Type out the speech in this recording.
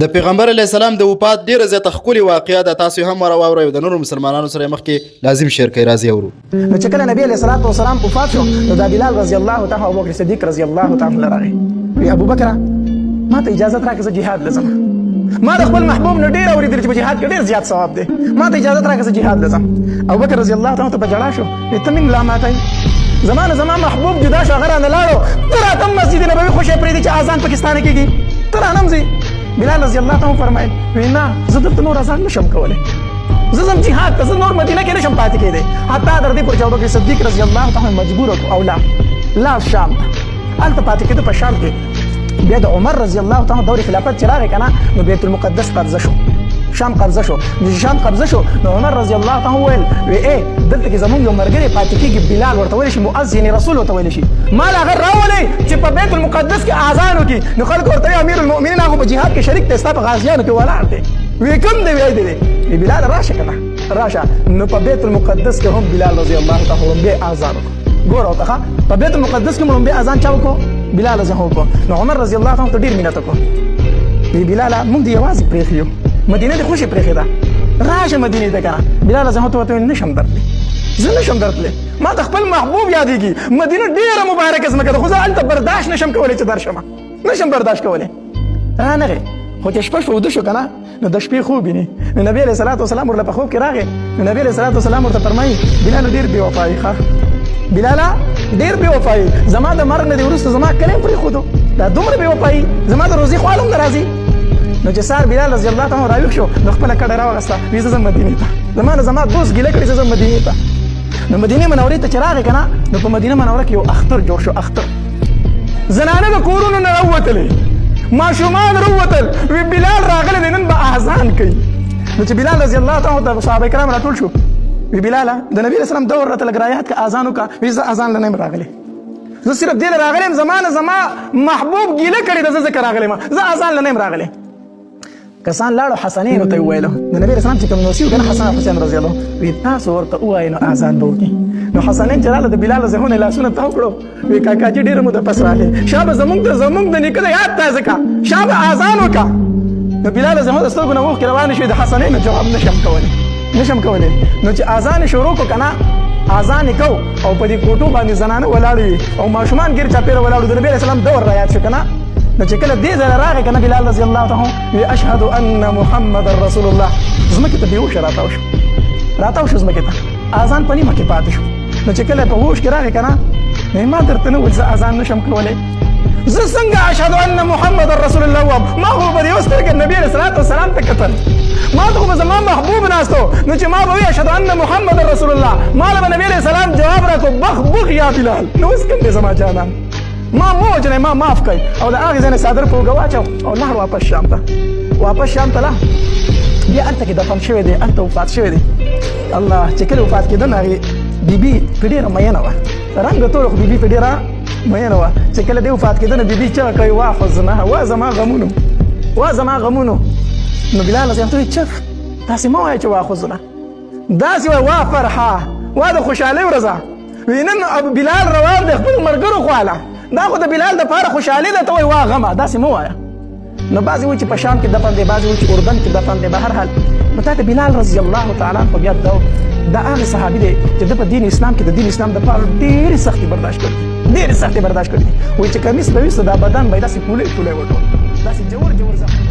د پیغمبر علی السلام د وفات ډیره زیاته ښکلې واقعه ده، تاسو هم واورئ د نورو مسلمانانو سره مخکې لازم شیر کړئ. راځي اورو. نو چې کله نبی علیه الصلاة والسلام وفات شو نو دا بلال رضی الله تعالی او ابوبکر صدیق رضی الله تعالی عنه راغی. وی ابوبکر ما ته اجازه راکړه چې جهاد لزم. ما د خپل محبوب نه ډیر اوریدل چې جهاد کې ډیر زیات ثواب دی. ما ته اجازه راکړه چې جهاد لزم. ابوبکر رضی الله تعالی ته په جړا شو. ته من لا ماتای زمان محبوب جدا شو غره نه لاړو. تر اتم مسجد نبوي خوشې پرې دي چې اذان پاکستان کېږي. تر انم زی بلال رضی الله تعالی فرمایل وینا زه دلته نور اذان نشم کولی، زه ځم جهاد ته، زه نور مدینه کې نشم پاتې کېدی. حتی تر دې پورې چې ابوبکر صدیق رضی الله تعالی مجبور کړ او لا شام هلته پاتې کېده. په شام کې بیا د عمر رضی الله تعالی دور خلافت چې راغی که نه نو بیت المقدس قبضه شو، شام قبضه شو. د شام قبضه شو نو عمر رضی الله تعالی وویل دلته کې زمونږ یو ملګری پاتې کېږي بلال ورته ویلی شي، مؤذن رسول ورته ویلی شي، ما له هغه راولئ چې په بیت المقدس کې اذان وکړي. نو خلکو ورته امیر المؤمنین هغه په جهاد کې شریک دی، ستا په غازیانو کې ولاړ دی. وی کوم دی؟ وی دی بلال راشه که نه راشه. نو په بیت المقدس کې هم بلال رضی الله تعالی لومبی اذان وکړو. ګوره ورته په بیت المقدس کې لومبی اذان چا وکړو؟ بلال رضی الله وکړو. نو عمر رضی الله تعالی ته ډېر مینت وکړو. وی بلاله موږ دې یوازې پرېښي یو، مدینه دې خوشې پرېښې ده، راشه مدینې ته که نه. بلال رضی الله ته ویل نشم درتلی، زه نشم درتلی، ما ته خپل محبوب یادېږي. مدینه ډېره مبارکه ځمکه ده، خو زه هلته برداشت نشم کولی چې درشمه، نشم برداشت کولی. رانغې خو چې شپه شوه وده شو که نه نو د شپې خوب ویني. نو نبي علیه الصلاة والسلام ورله په خوب کې راغی. نو نبي علیه الصلاة والسلام ورته فرمایي بلاله ډېر بې وفایي ښه، بلاله ډېر بې وفایي، زما د مرګ نه دې وروسته زما کلی پرېښودو، دا دومره بې وفایي، زما د روزي خوال هم نه راځي. نو چې سهار بلال رضی الله تعالی راویښ شو نو خپله کډه راوغسته، وایي زه ځم مدینې ته، زما دوست ګیله کړې، زه ځم مدینې ته. نو مدینې منورې ته چې راغی که نه نو په مدینه منوره کې یو اختر جوړ شو. اختر زنانه د کورونو نه راووتلې، ماشومان راووتل، وی بلال راغلی دی نن به اذان کوي. نو چې بلال رضی الله تعالی ته صحابه کرام راټول شو، وی بلاله د نبي علیه السلام دور راته لږ رایاد که اذان وکړه. وی زه اذان له نه یم راغلی، زه صرف دې له راغلی یم، زما محبوب ګیله کړې ده، زه ځکه راغلی یم، زه اذان له نه یم راغلی. کسان لاړو حسنینو ته یې وویلو د نبي علیه السلام چې کوم نوسي و که نه حسن او حسین رضی الله، وی تاسو ورته ووایئ نو اذان به وکړي. نو حسنین چې راغله د بلال رضی الله لاسونه تاو کړو، وی کاکاجي ډېره موده پس راغې، شابه زمونږ د نیکه د یاد تازه کړه، شابه اذان وکړه. نو بلال رضی الله د سترګو نه اوښکې روانې شوې، د حسنینو جواب نشم کولی. نو چې اذان یې شروع کړو که نه اذان یې کو او په دې کوټو باندې زنانه ولاړې وي او ماشومان ګیر چاپېره ولاړو، د نبي علیه السلام دور را یاد شو که نه. نو چې کله دې ځایه راغی که نه بلال رضی الله تعالی وی اشهد ان محمد رسول الله، ځمکې ته بېهوشه راتاو شو ځمکې ته، اذان په نیمه کې پاتې شو. نو چې کله په هوش کې راغی که نه نو ما درته نه ویل زه اذان نشم کولی، زه څنګه اشهد ان محمد رسول الله وایم؟ ما خو په دې یو سترګه نبي علیه الصلاة والسلام ته کتل، ما ته خو به زما محبوب ناستو، نو چې ما به وی اشهد ان محمد رسول الله، ما له به نبي علیه السلام جواب راکړو بخ یا بلال. نو اوس کوم دی زما جانان، ما مو وجنئ، ما معاف کړئ. او د هغې ځای نه څادر په اوږه واچو او لهر واپس شام ته لا بیا هلته کې دفن شوی دی، هلته وفات شوی دی. الله چې کله وفات کېده نو هغې بیبي پرې ډېره مینه وه، رنګه توره خو بیبي پرې ډېره مینه وه. چې کله دی وفات کېده نو بیبي چغه کوي وا حزنها، وا زما غمونو. نو بلال رضی الله چف داسې مه وایه چې وا حزنه، داسې وایه وا فرحه، وا د خوشحالۍ ورځه. وی نن بلال روان دی خپل ملګرو خواله، دا خو د بلال دپاره خوشحالي ده، ته وایي وا غمه، داسې مه وایه. نو بعضې وایي چې په شام کې دفن دی، بعضې وایي چې اردن کې دفن دی. به هر حال نو تا ته بلال رضی الله تعالی عنه بیا دا هغه صحابي دی چې ده په دین اسلام کې د دین اسلام دپاره ډېرې سختې برداشت کړي دي. وایي چې کمیس به ویسته دا بدن به یې داسې پولی وټول، داسې جوړ زخم